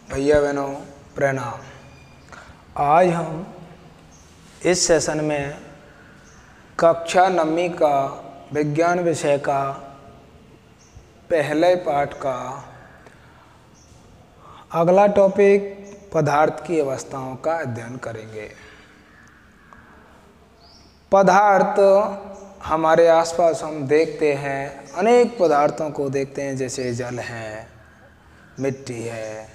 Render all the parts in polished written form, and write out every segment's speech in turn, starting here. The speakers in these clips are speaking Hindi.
भैया बहनों प्रणाम। आज हम इस सेशन में कक्षा 9वीं का विज्ञान विषय का पहले पाठ का अगला टॉपिक पदार्थ की अवस्थाओं का अध्ययन करेंगे। पदार्थ हमारे आसपास हम देखते हैं, अनेक पदार्थों को देखते हैं, जैसे जल है, मिट्टी है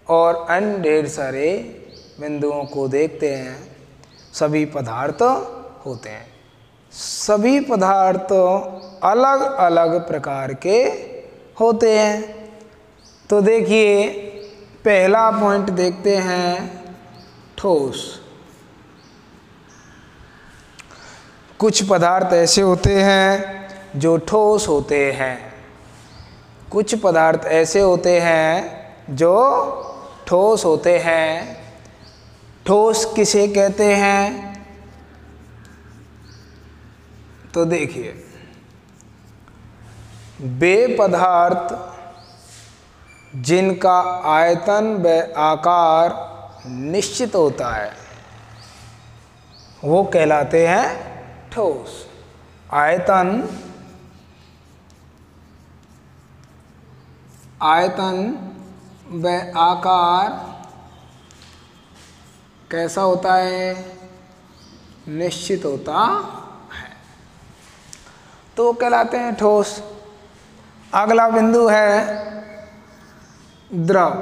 और अन्य ढेर सारे बिंदुओं को देखते हैं। सभी पदार्थ होते हैं। सभी पदार्थ अलग अलग प्रकार के होते हैं। तो देखिए, पहला पॉइंट देखते हैं, ठोस। कुछ पदार्थ ऐसे होते हैं जो ठोस होते हैं। कुछ पदार्थ ऐसे होते हैं जो ठोस होते हैं। ठोस किसे कहते हैं? तो देखिए, वे पदार्थ जिनका आयतन व आकार निश्चित होता है वो कहलाते हैं ठोस। आयतन व आकार कैसा होता है? निश्चित होता है, तो कहलाते हैं ठोस। अगला बिंदु है द्रव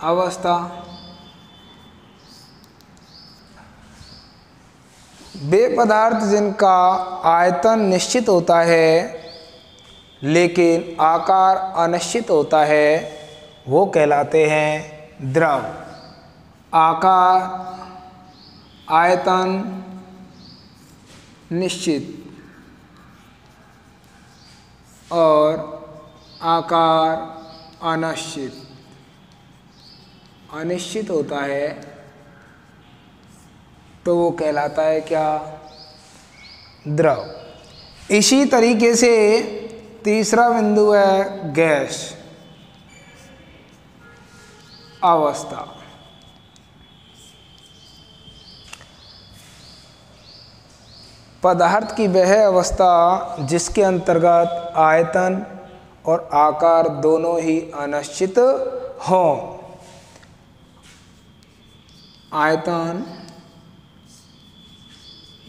अवस्था। वे पदार्थ जिनका आयतन निश्चित होता है लेकिन आकार अनिश्चित होता है वो कहलाते हैं द्रव। आकार, आयतन निश्चित और आकार अनिश्चित होता है तो वो कहलाता है क्या? द्रव। इसी तरीके से तीसरा बिंदु है गैस अवस्था। पदार्थ की वह अवस्था जिसके अंतर्गत आयतन और आकार दोनों ही अनिश्चित हों। आयतन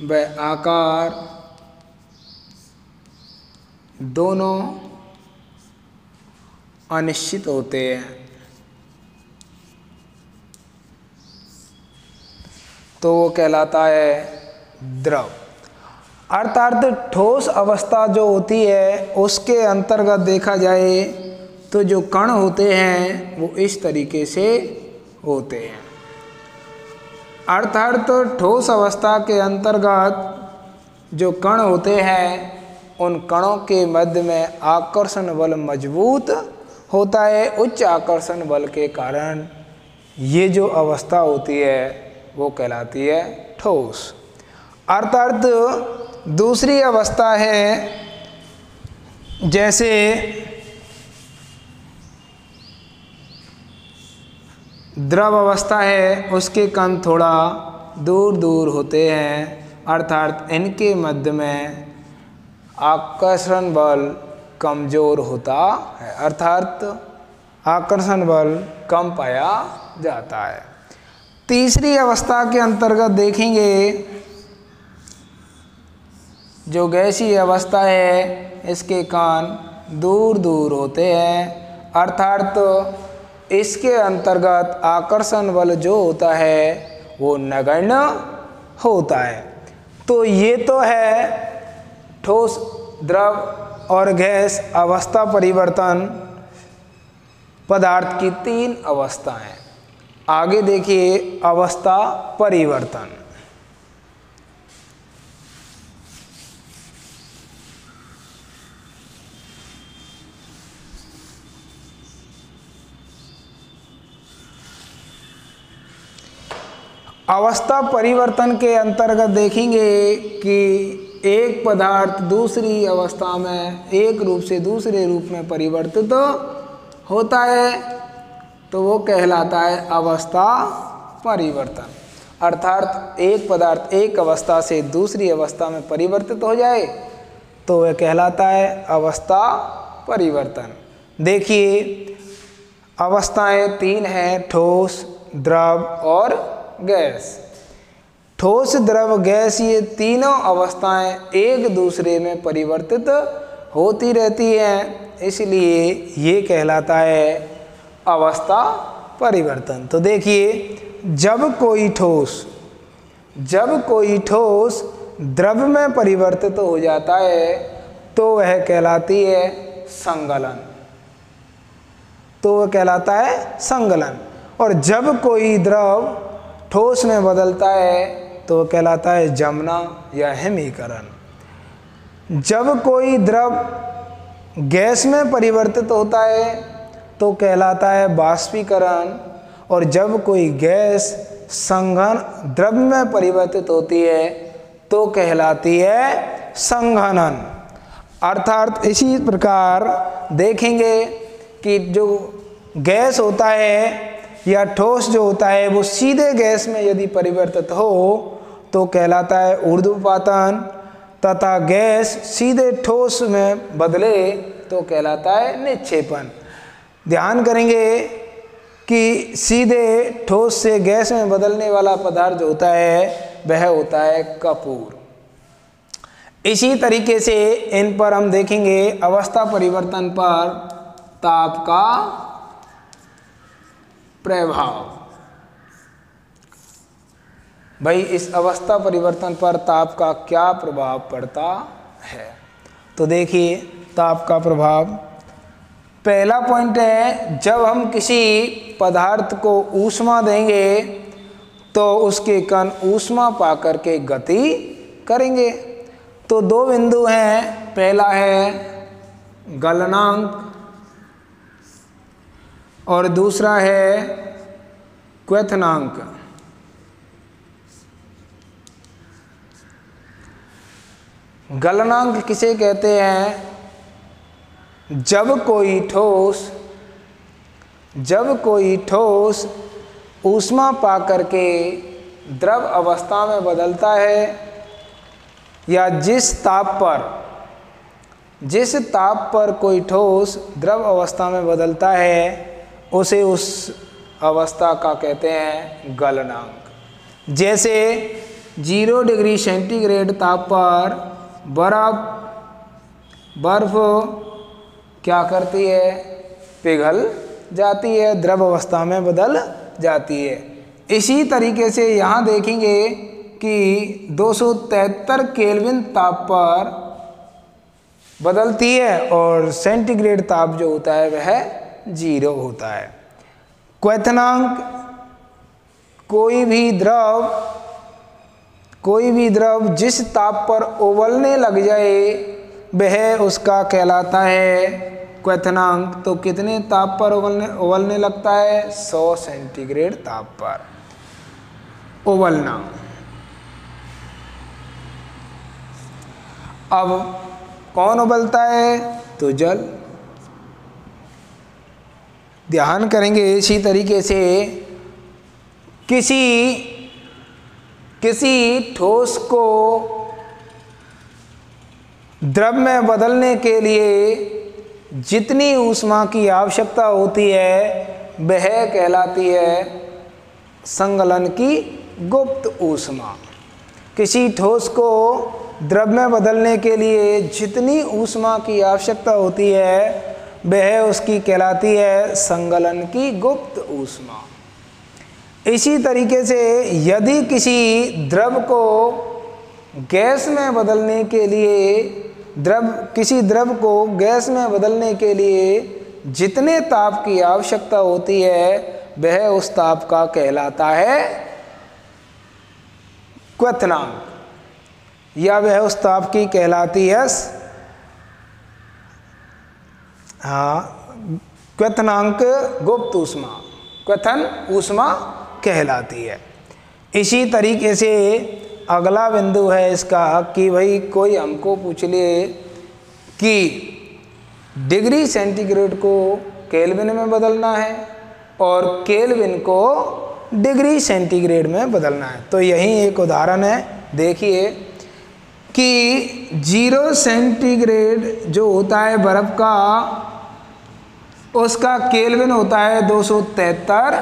व आकार दोनों अनिश्चित होते हैं तो वो कहलाता है द्रव। अर्थात ठोस अवस्था जो होती है उसके अंतर्गत देखा जाए तो जो कण होते हैं वो इस तरीके से होते हैं। अर्थात ठोस अवस्था के अंतर्गत जो कण होते हैं उन कणों के मध्य में आकर्षण बल मजबूत होता है। उच्च आकर्षण बल के कारण ये जो अवस्था होती है वो कहलाती है ठोस। अर्थात दूसरी अवस्था है, जैसे द्रव अवस्था है, उसके कण थोड़ा दूर दूर होते हैं। अर्थात इनके मध्य में आकर्षण बल कमजोर होता है, अर्थात आकर्षण बल कम पाया जाता है। तीसरी अवस्था के अंतर्गत देखेंगे जो गैसीय अवस्था है, इसके कण दूर दूर होते हैं। अर्थात इसके अंतर्गत आकर्षण बल जो होता है वो नगण्य होता है। तो ये तो है ठोस, द्रव और गैस अवस्था परिवर्तन पदार्थ की 3 अवस्थाएं। आगे देखिए अवस्था परिवर्तन। अवस्था परिवर्तन के अंतर्गत देखेंगे कि एक पदार्थ दूसरी अवस्था में एक रूप से दूसरे रूप में परिवर्तित होता है तो वो कहलाता है अवस्था परिवर्तन। अर्थात एक पदार्थ एक अवस्था से दूसरी अवस्था में परिवर्तित हो जाए तो वह कहलाता है अवस्था परिवर्तन। देखिए अवस्थाएं 3 हैं, ठोस, द्रव और गैस। ठोस, द्रव, गैस, ये तीनों अवस्थाएं एक दूसरे में परिवर्तित होती रहती हैं, इसलिए ये कहलाता है अवस्था परिवर्तन। तो देखिए जब कोई ठोस द्रव में परिवर्तित हो जाता है तो वह कहलाती है संगलन, और जब कोई द्रव ठोस में बदलता है तो कहलाता है जमना या हिमीकरण। जब कोई द्रव गैस में परिवर्तित होता है तो कहलाता है बाष्पीकरण, और जब कोई गैस संघन द्रव में परिवर्तित होती है तो कहलाती है संघनन। अर्थात इसी प्रकार देखेंगे कि जो गैस होता है या ठोस जो होता है वो सीधे गैस में यदि परिवर्तित हो तो कहलाता है ऊर्ध्वपातन, तथा गैस सीधे ठोस में बदले तो कहलाता है निक्षेपण। ध्यान करेंगे कि सीधे ठोस से गैस में बदलने वाला पदार्थ जो होता है वह होता है कपूर। इसी तरीके से इन पर हम देखेंगे अवस्था परिवर्तन पर ताप का प्रभाव। भाई इस अवस्था परिवर्तन पर ताप का क्या प्रभाव पड़ता है? तो देखिए ताप का प्रभाव, पहला पॉइंट है जब हम किसी पदार्थ को ऊष्मा देंगे तो उसके कण ऊष्मा पाकर के गति करेंगे। तो 2 बिंदु हैं, पहला है गलनांक और दूसरा है क्वथनांक। गलनांक किसे कहते हैं? जब कोई ठोस ऊष्मा पाकर के द्रव अवस्था में बदलता है या जिस ताप पर कोई ठोस द्रव अवस्था में बदलता है उसे उस अवस्था का कहते हैं गलनांक। जैसे 0 डिग्री सेंटीग्रेड ताप पर बर्फ क्या करती है? पिघल जाती है, द्रव अवस्था में बदल जाती है। इसी तरीके से यहाँ देखेंगे कि 273 केल्विन ताप पर बदलती है और सेंटीग्रेड ताप जो होता है वह 0 होता है। क्वथनांक, कोई भी द्रव जिस ताप पर उबलने लग जाए वह उसका कहलाता है क्वथनांक। तो कितने ताप पर उबलने लगता है? 100 सेंटीग्रेड ताप पर उबलना। अब कौन उबलता है? तो जल। ध्यान करेंगे इसी तरीके से किसी ठोस को द्रव में बदलने के लिए जितनी ऊष्मा की आवश्यकता होती है वह कहलाती है संगलन की गुप्त ऊष्मा। किसी ठोस को द्रव में बदलने के लिए जितनी ऊष्मा की आवश्यकता होती है वह उसकी कहलाती है संगलन की गुप्त ऊष्मा। इसी तरीके से यदि किसी द्रव को गैस में बदलने के लिए किसी द्रव को गैस में बदलने के लिए जितने ताप की आवश्यकता होती है वह उस ताप का कहलाता है क्वथनांक, या वह उस ताप की कहलाती है क्वथनांक गुप्त ऊष्मा, क्वथन ऊष्मा कहलाती है। इसी तरीके से अगला बिंदु है इसका कि भाई कोई हमको पूछ ले कि डिग्री सेंटीग्रेड को केल्विन में बदलना है और केल्विन को डिग्री सेंटीग्रेड में बदलना है। तो यही एक उदाहरण है। देखिए कि 0 सेंटीग्रेड जो होता है बर्फ़ का, उसका केल्विन होता है 273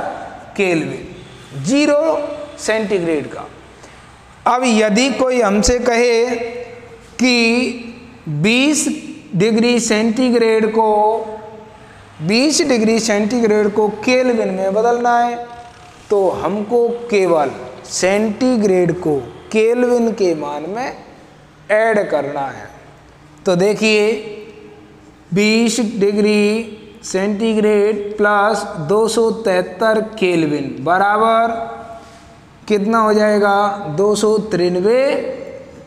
केल्विन 0 सेंटीग्रेड का। अब यदि कोई हमसे कहे कि 20 डिग्री सेंटीग्रेड को केल्विन में बदलना है, तो हमको केवल सेंटीग्रेड को केल्विन के मान में ऐड करना है। तो देखिए 20 डिग्री सेंटीग्रेड प्लस 273 केल्विन बराबर कितना हो जाएगा? 293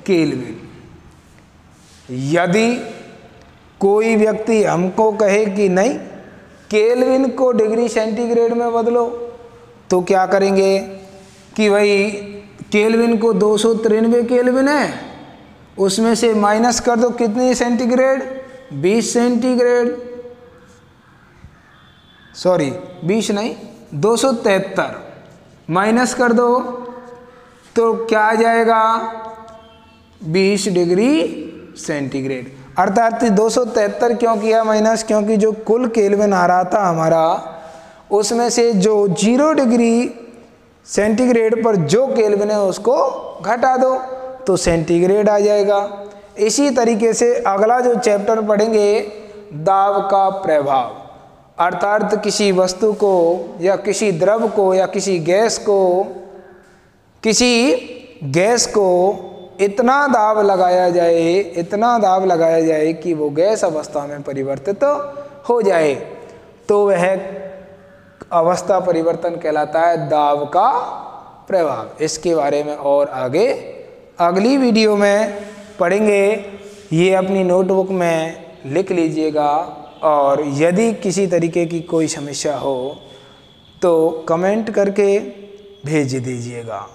केल्विन। यदि कोई व्यक्ति हमको कहे कि नहीं केल्विन को डिग्री सेंटीग्रेड में बदलो, तो क्या करेंगे कि भाई केल्विन को 293 केल्विन है, उसमें से माइनस कर दो कितनी सेंटीग्रेड? 20 सेंटीग्रेड, सॉरी 20 नहीं 273 माइनस कर दो तो क्या आ जाएगा? 20 डिग्री सेंटीग्रेड। अर्थात 273 क्यों किया माइनस? क्योंकि जो कुल केल्विन आ रहा था हमारा, उसमें से जो 0 डिग्री सेंटीग्रेड पर जो केल्विन है उसको घटा दो तो सेंटीग्रेड आ जाएगा। इसी तरीके से अगला जो चैप्टर पढ़ेंगे दाब का प्रभाव, अर्थात किसी वस्तु को या किसी द्रव को या किसी गैस को इतना दाब लगाया जाए कि वो गैस अवस्था में परिवर्तित हो जाए, तो वह अवस्था परिवर्तन कहलाता है दाब का प्रभाव। इसके बारे में और आगे अगली वीडियो में पढ़ेंगे। ये अपनी नोटबुक में लिख लीजिएगा और यदि किसी तरीके की कोई समस्या हो तो कमेंट करके भेज दीजिएगा।